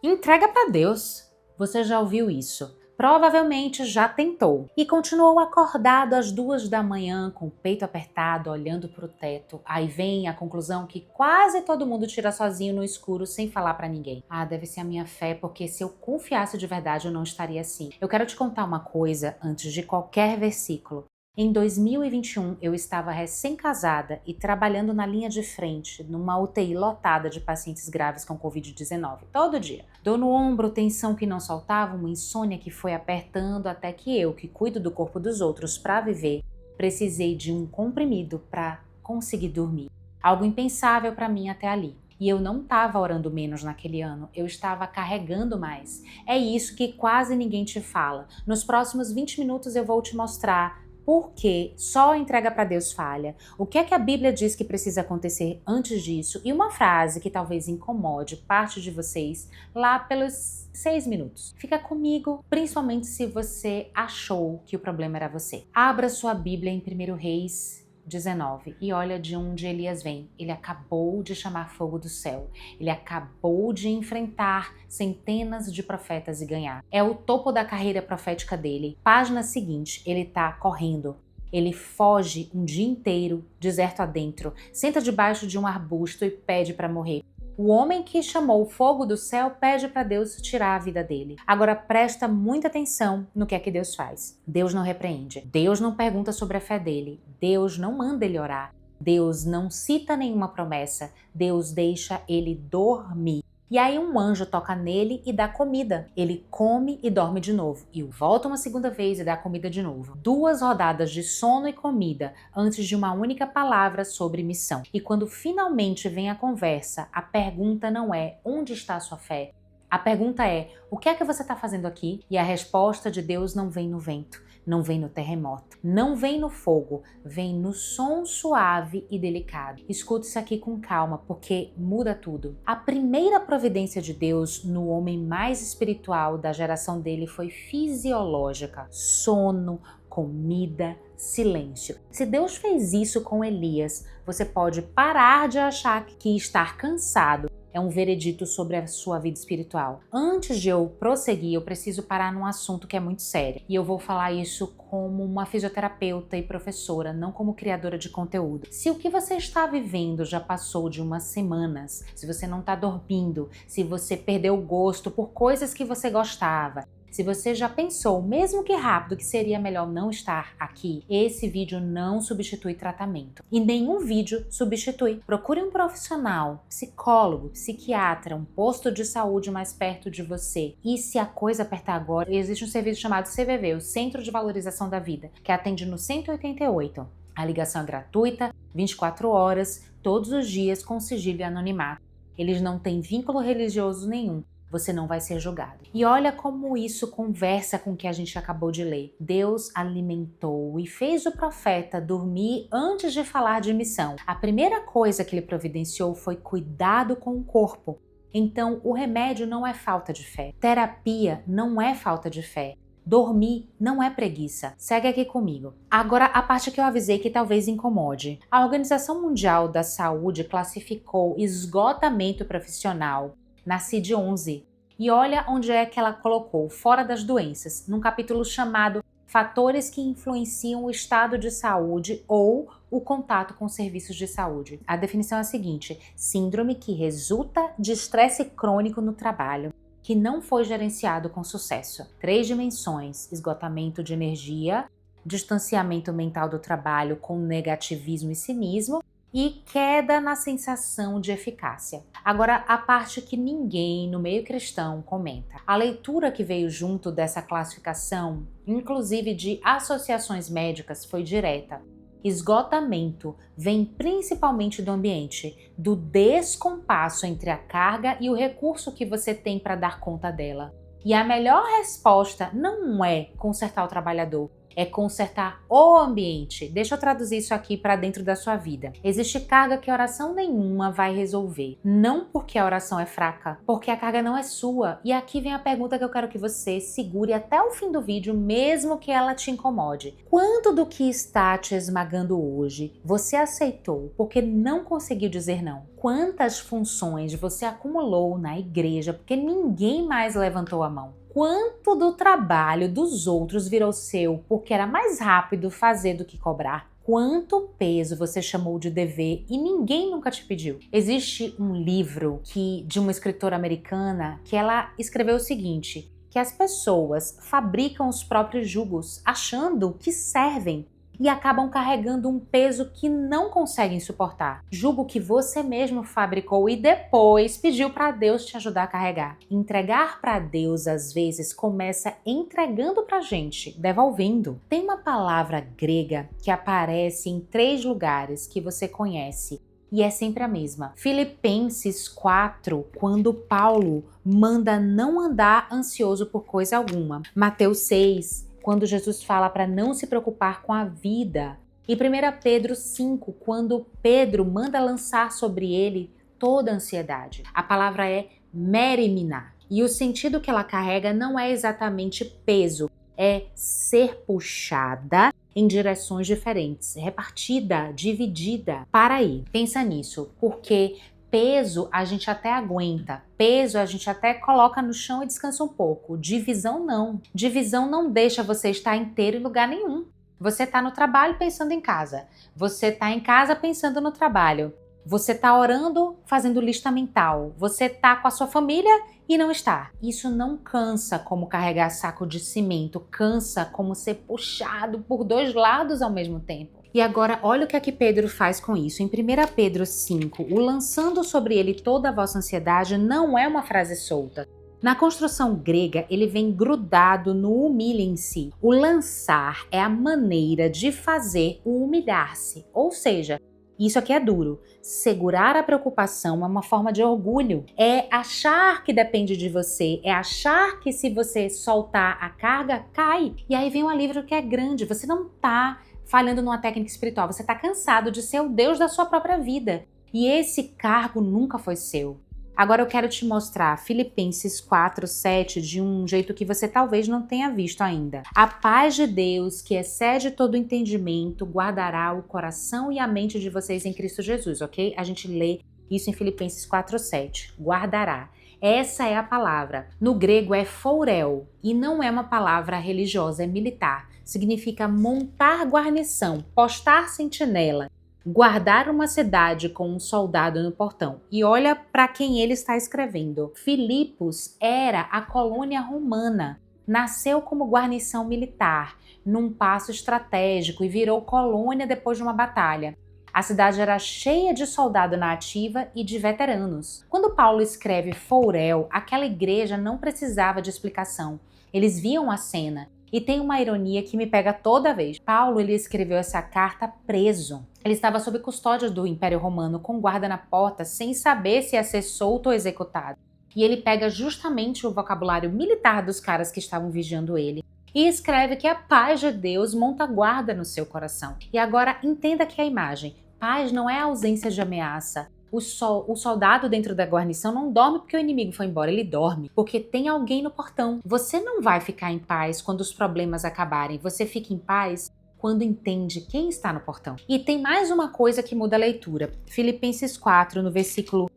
Entrega para Deus. Você já ouviu isso? Provavelmente já tentou e continuou acordado às 2 da manhã com o peito apertado, olhando para o teto. Aí vem a conclusão que quase todo mundo tira sozinho no escuro sem falar para ninguém. Ah, deve ser a minha fé, porque se eu confiasse de verdade eu não estaria assim. Eu quero te contar uma coisa antes de qualquer versículo. Em 2021, eu estava recém-casada e trabalhando na linha de frente, numa UTI lotada de pacientes graves com Covid-19, todo dia. Dor no ombro, tensão que não soltava, uma insônia que foi apertando até que eu, que cuido do corpo dos outros para viver, precisei de um comprimido para conseguir dormir. Algo impensável para mim até ali. E eu não estava orando menos naquele ano, eu estava carregando mais. É isso que quase ninguém te fala. Nos próximos 20 minutos eu vou te mostrar por que só a entrega para Deus falha, o que é que a Bíblia diz que precisa acontecer antes disso e uma frase que talvez incomode parte de vocês lá pelos 6 minutos. Fica comigo, principalmente se você achou que o problema era você. Abra sua Bíblia em 1 Reis 19 e olha de onde Elias vem. Ele acabou de chamar fogo do céu. Ele acabou de enfrentar centenas de profetas e ganhar. É o topo da carreira profética dele. Página seguinte, ele tá correndo. Ele foge um dia inteiro, deserto adentro, senta debaixo de um arbusto e pede para morrer. O homem que chamou o fogo do céu pede para Deus tirar a vida dele. Agora presta muita atenção no que é que Deus faz. Deus não repreende. Deus não pergunta sobre a fé dele. Deus não manda ele orar. Deus não cita nenhuma promessa. Deus deixa ele dormir. E aí um anjo toca nele e dá comida. Ele come e dorme de novo. E volta uma segunda vez e dá comida de novo. 2 rodadas de sono e comida antes de uma única palavra sobre missão. E quando finalmente vem a conversa, a pergunta não é onde está a sua fé? A pergunta é, o que é que você está fazendo aqui? E a resposta de Deus não vem no vento, não vem no terremoto, não vem no fogo, vem no som suave e delicado. Escute isso aqui com calma, porque muda tudo. A primeira providência de Deus no homem mais espiritual da geração dele foi fisiológica. Sono, comida, silêncio. Se Deus fez isso com Elias, você pode parar de achar que estar cansado é um veredito sobre a sua vida espiritual. Antes de eu prosseguir, eu preciso parar num assunto que é muito sério. E eu vou falar isso como uma fisioterapeuta e professora, não como criadora de conteúdo. Se o que você está vivendo já passou de umas semanas, se você não está dormindo, se você perdeu o gosto por coisas que você gostava, se você já pensou, mesmo que rápido, que seria melhor não estar aqui, esse vídeo não substitui tratamento. E nenhum vídeo substitui. Procure um profissional, psicólogo, psiquiatra, um posto de saúde mais perto de você. E se a coisa apertar agora, existe um serviço chamado CVV, o Centro de Valorização da Vida, que atende no 188. A ligação é gratuita, 24 horas, todos os dias, com sigilo e anonimato. Eles não têm vínculo religioso nenhum. Você não vai ser julgado. E olha como isso conversa com o que a gente acabou de ler. Deus alimentou e fez o profeta dormir antes de falar de missão. A primeira coisa que ele providenciou foi cuidado com o corpo. Então, o remédio não é falta de fé. Terapia não é falta de fé. Dormir não é preguiça. Segue aqui comigo. Agora, a parte que eu avisei que talvez incomode. A Organização Mundial da Saúde classificou esgotamento profissional na CID-11. E olha onde é que ela colocou, fora das doenças, num capítulo chamado Fatores que influenciam o estado de saúde ou o contato com serviços de saúde. A definição é a seguinte: síndrome que resulta de estresse crônico no trabalho, que não foi gerenciado com sucesso. 3 dimensões: esgotamento de energia, distanciamento mental do trabalho com negativismo e cinismo, e queda na sensação de eficácia. Agora, a parte que ninguém no meio cristão comenta. A leitura que veio junto dessa classificação, inclusive de associações médicas, foi direta. Esgotamento vem principalmente do ambiente, do descompasso entre a carga e o recurso que você tem para dar conta dela. E a melhor resposta não é consertar o trabalhador, é consertar o ambiente. Deixa eu traduzir isso aqui para dentro da sua vida. Existe carga que oração nenhuma vai resolver. Não porque a oração é fraca, porque a carga não é sua. E aqui vem a pergunta que eu quero que você segure até o fim do vídeo, mesmo que ela te incomode. Quanto do que está te esmagando hoje você aceitou porque não conseguiu dizer não? quantas funções você acumulou na igreja porque ninguém mais levantou a mão. Quanto do trabalho dos outros virou seu porque era mais rápido fazer do que cobrar. Quanto peso você chamou de dever e ninguém nunca te pediu. Existe um livro de uma escritora americana que ela escreveu o seguinte, que as pessoas fabricam os próprios jugos achando que servem e acabam carregando um peso que não conseguem suportar. Jugo que você mesmo fabricou e depois pediu para Deus te ajudar a carregar. Entregar para Deus, às vezes, começa entregando para a gente, devolvendo. Tem uma palavra grega que aparece em 3 lugares que você conhece. E é sempre a mesma. Filipenses 4, quando Paulo manda não andar ansioso por coisa alguma. Mateus 6, quando Jesus fala para não se preocupar com a vida. E 1 Pedro 5, quando Pedro manda lançar sobre ele toda a ansiedade. A palavra é merimina. E o sentido que ela carrega não é exatamente peso, é ser puxada em direções diferentes, repartida, dividida. Para aí, pensa nisso, porque peso a gente até aguenta, peso a gente até coloca no chão e descansa um pouco. Divisão não. Divisão não deixa você estar inteiro em lugar nenhum. Você está no trabalho pensando em casa, você está em casa pensando no trabalho, você está orando fazendo lista mental, você está com a sua família e não está. Isso não cansa como carregar saco de cimento, cansa como ser puxado por 2 lados ao mesmo tempo. E agora, olha o que Pedro faz com isso. Em 1 Pedro 5, o lançando sobre ele toda a vossa ansiedade não é uma frase solta. Na construção grega, ele vem grudado no humilhem-se. O lançar é a maneira de fazer o humilhar-se. Ou seja, isso aqui é duro. Segurar a preocupação é uma forma de orgulho. É achar que depende de você. É achar que se você soltar a carga, cai. E aí vem um alívio que é grande. Você não tá falhando numa técnica espiritual. Você tá cansado de ser o Deus da sua própria vida. E esse cargo nunca foi seu. Agora eu quero te mostrar Filipenses 4, 7 de um jeito que você talvez não tenha visto ainda. A paz de Deus, que excede todo entendimento, guardará o coração e a mente de vocês em Cristo Jesus, ok? A gente lê isso em Filipenses 4, 7. Guardará. Essa é a palavra. No grego é phoreo e não é uma palavra religiosa, é militar. Significa montar guarnição, postar sentinela. Guardar uma cidade com um soldado no portão. E olha para quem ele está escrevendo. Filipos era a colônia romana. Nasceu como guarnição militar, num passo estratégico e virou colônia depois de uma batalha. A cidade era cheia de soldado na ativa e de veteranos. Quando Paulo escreve Phoreo, aquela igreja não precisava de explicação. Eles viam a cena. E tem uma ironia que me pega toda vez. Paulo, ele escreveu essa carta preso. Ele estava sob custódia do Império Romano, com guarda na porta, sem saber se ia ser solto ou executado. E ele pega justamente o vocabulário militar dos caras que estavam vigiando ele e escreve que a paz de Deus monta guarda no seu coração. E agora entenda que a imagem. Paz não é ausência de ameaça. O soldado dentro da guarnição não dorme porque o inimigo foi embora, ele dorme porque tem alguém no portão. Você não vai ficar em paz quando os problemas acabarem, você fica em paz quando entende quem está no portão. E tem mais uma coisa que muda a leitura. Filipenses 4, no versículo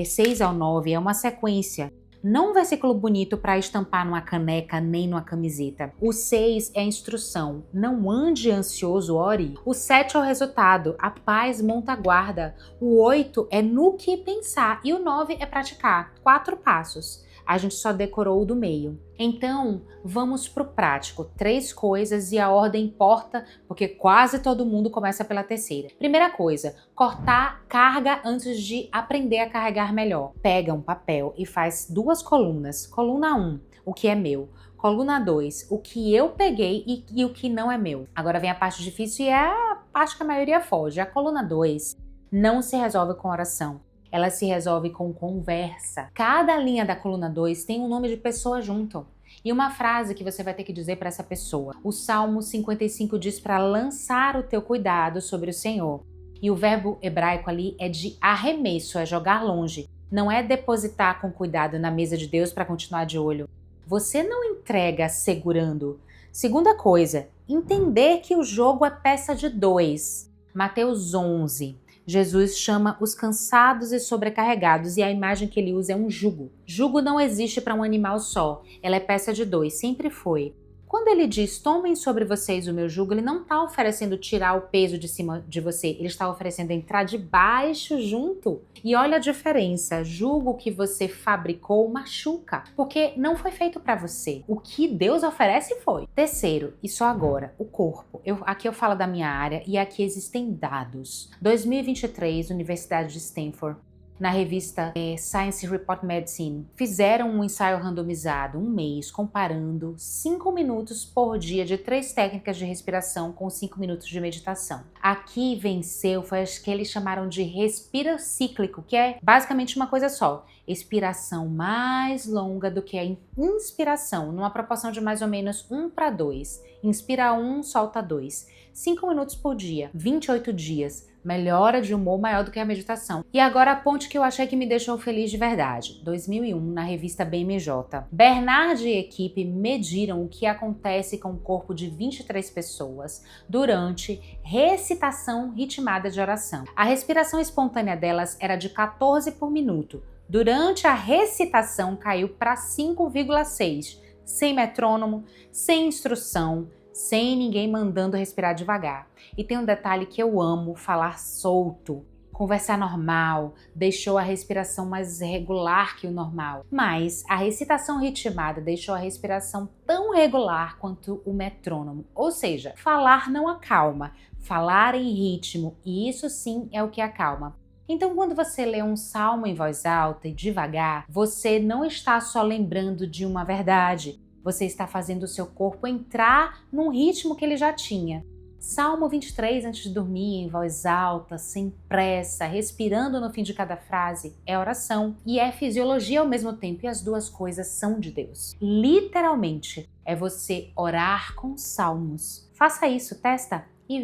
6 ao 9, é uma sequência. Não um versículo bonito para estampar numa caneca nem numa camiseta. O 6 é a instrução. Não ande ansioso, ore. O 7 é o resultado. A paz monta guarda. O 8 é no que pensar. E o 9 é praticar. 4 passos. A gente só decorou o do meio. Então, vamos pro prático. 3 coisas e a ordem importa, porque quase todo mundo começa pela terceira. Primeira coisa, cortar carga antes de aprender a carregar melhor. Pega um papel e faz 2 colunas. Coluna 1, o que é meu. Coluna 2, o que eu peguei e o que não é meu. Agora vem a parte difícil e é a parte que a maioria foge. A coluna 2 não se resolve com oração. Ela se resolve com conversa. Cada linha da coluna 2 tem um nome de pessoa junto. E uma frase que você vai ter que dizer para essa pessoa. O Salmo 55 diz para lançar o teu cuidado sobre o Senhor. E o verbo hebraico ali é de arremesso, é jogar longe. Não é depositar com cuidado na mesa de Deus para continuar de olho. Você não entrega segurando. Segunda coisa, entender que o jogo é peça de 2. Mateus 11. Jesus chama os cansados e sobrecarregados e a imagem que ele usa é um jugo. Jugo não existe para um animal só, ela é peça de dois, sempre foi. Quando ele diz, tomem sobre vocês o meu jugo, ele não está oferecendo tirar o peso de cima de você, ele está oferecendo entrar debaixo junto. E olha a diferença, jugo que você fabricou machuca, porque não foi feito para você. O que Deus oferece foi. Terceiro, e só agora, o corpo. Aqui eu falo da minha área e aqui existem dados. 2023, Universidade de Stanford, na revista Science Report Medicine, fizeram um ensaio randomizado, um mês, comparando 5 minutos por dia de 3 técnicas de respiração com 5 minutos de meditação. Aqui venceu foi as que eles chamaram de respiro cíclico, que é basicamente uma coisa só. Expiração mais longa do que a inspiração, numa proporção de mais ou menos 1:2. Inspira 1, solta 2. 5 minutos por dia, 28 dias. Melhora de humor maior do que a meditação. E agora a ponte que eu achei que me deixou feliz de verdade. 2001, na revista BMJ. Bernard e equipe mediram o que acontece com o corpo de 23 pessoas durante recitação ritmada de oração. A respiração espontânea delas era de 14 por minuto. Durante a recitação caiu para 5,6, sem metrônomo, sem instrução, sem ninguém mandando respirar devagar. E tem um detalhe que eu amo, falar solto, conversar normal, deixou a respiração mais regular que o normal. Mas a recitação ritmada deixou a respiração tão regular quanto o metrônomo. Ou seja, falar não acalma, falar em ritmo, e isso sim é o que acalma. Então, quando você lê um salmo em voz alta e devagar, você não está só lembrando de uma verdade, você está fazendo o seu corpo entrar num ritmo que ele já tinha. Salmo 23, antes de dormir, em voz alta, sem pressa, respirando no fim de cada frase, é oração e é fisiologia ao mesmo tempo, e as duas coisas são de Deus. Literalmente, é você orar com salmos. Faça isso, testa e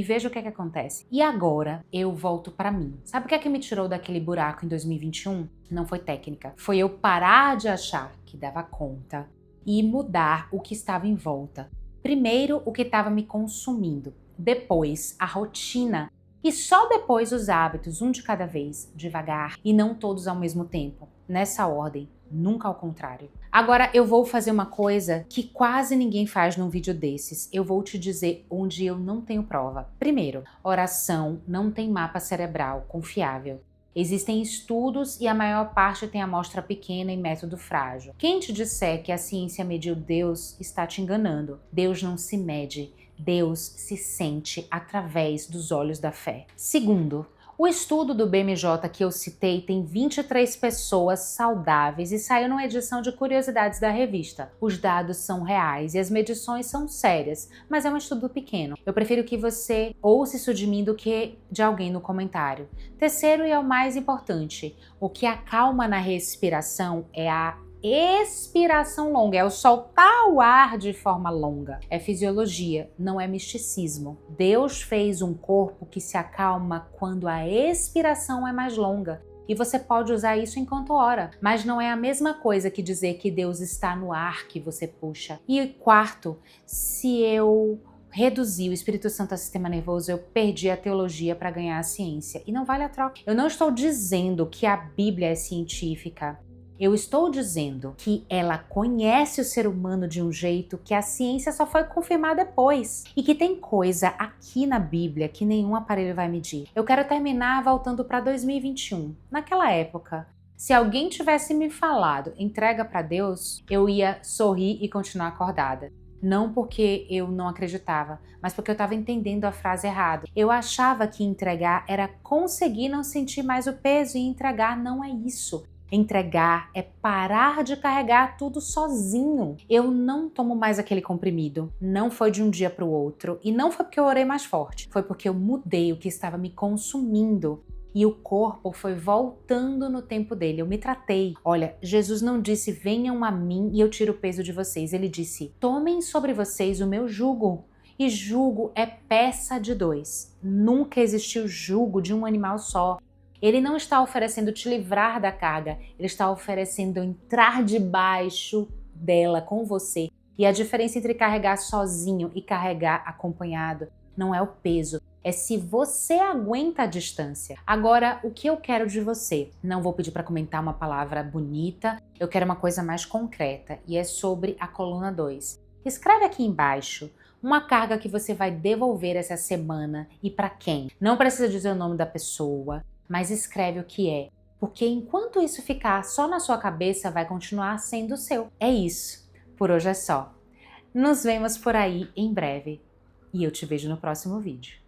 veja o que é que acontece. E agora, eu volto para mim. Sabe o que é que me tirou daquele buraco em 2021? Não foi técnica. Foi eu parar de achar que dava conta e mudar o que estava em volta. Primeiro, o que estava me consumindo. Depois, a rotina. E só depois os hábitos, um de cada vez, devagar e não todos ao mesmo tempo. Nessa ordem, nunca ao contrário. Agora eu vou fazer uma coisa que quase ninguém faz num vídeo desses. Eu vou te dizer onde eu não tenho prova. Primeiro, oração não tem mapa cerebral confiável. Existem estudos e a maior parte tem amostra pequena e método frágil. Quem te disser que a ciência mediu Deus está te enganando. Deus não se mede, Deus se sente através dos olhos da fé. Segundo, o estudo do BMJ que eu citei tem 23 pessoas saudáveis e saiu numa edição de curiosidades da revista. Os dados são reais e as medições são sérias, mas é um estudo pequeno. Eu prefiro que você ouça isso de mim do que de alguém no comentário. Terceiro, e é o mais importante, o que acalma na respiração é a expiração longa, é o soltar o ar de forma longa. É fisiologia, não é misticismo. Deus fez um corpo que se acalma quando a expiração é mais longa. E você pode usar isso enquanto ora, mas não é a mesma coisa que dizer que Deus está no ar que você puxa. E quarto, se eu reduzir o Espírito Santo ao sistema nervoso, eu perdi a teologia para ganhar a ciência. E não vale a troca. Eu não estou dizendo que a Bíblia é científica. Eu estou dizendo que ela conhece o ser humano de um jeito que a ciência só foi confirmar depois. E que tem coisa aqui na Bíblia que nenhum aparelho vai medir. Eu quero terminar voltando para 2021. Naquela época, se alguém tivesse me falado entrega para Deus, eu ia sorrir e continuar acordada. Não porque eu não acreditava, mas porque eu estava entendendo a frase errada. Eu achava que entregar era conseguir não sentir mais o peso, e entregar não é isso. Entregar é parar de carregar tudo sozinho. Eu não tomo mais aquele comprimido. Não foi de um dia para o outro. E não foi porque eu orei mais forte. Foi porque eu mudei o que estava me consumindo. E o corpo foi voltando no tempo dele. Eu me tratei. Olha, Jesus não disse, venham a mim e eu tiro o peso de vocês. Ele disse, tomem sobre vocês o meu jugo. E jugo é peça de dois. Nunca existiu jugo de um animal só. Ele não está oferecendo te livrar da carga, ele está oferecendo entrar debaixo dela com você. E a diferença entre carregar sozinho e carregar acompanhado não é o peso, é se você aguenta a distância. Agora, o que eu quero de você? Não vou pedir para comentar uma palavra bonita, eu quero uma coisa mais concreta e é sobre a coluna 2. Escreve aqui embaixo uma carga que você vai devolver essa semana e para quem. Não precisa dizer o nome da pessoa, mas escreve o que é. Porque enquanto isso ficar só na sua cabeça, vai continuar sendo seu. É isso. Por hoje é só. Nos vemos por aí em breve. E eu te vejo no próximo vídeo.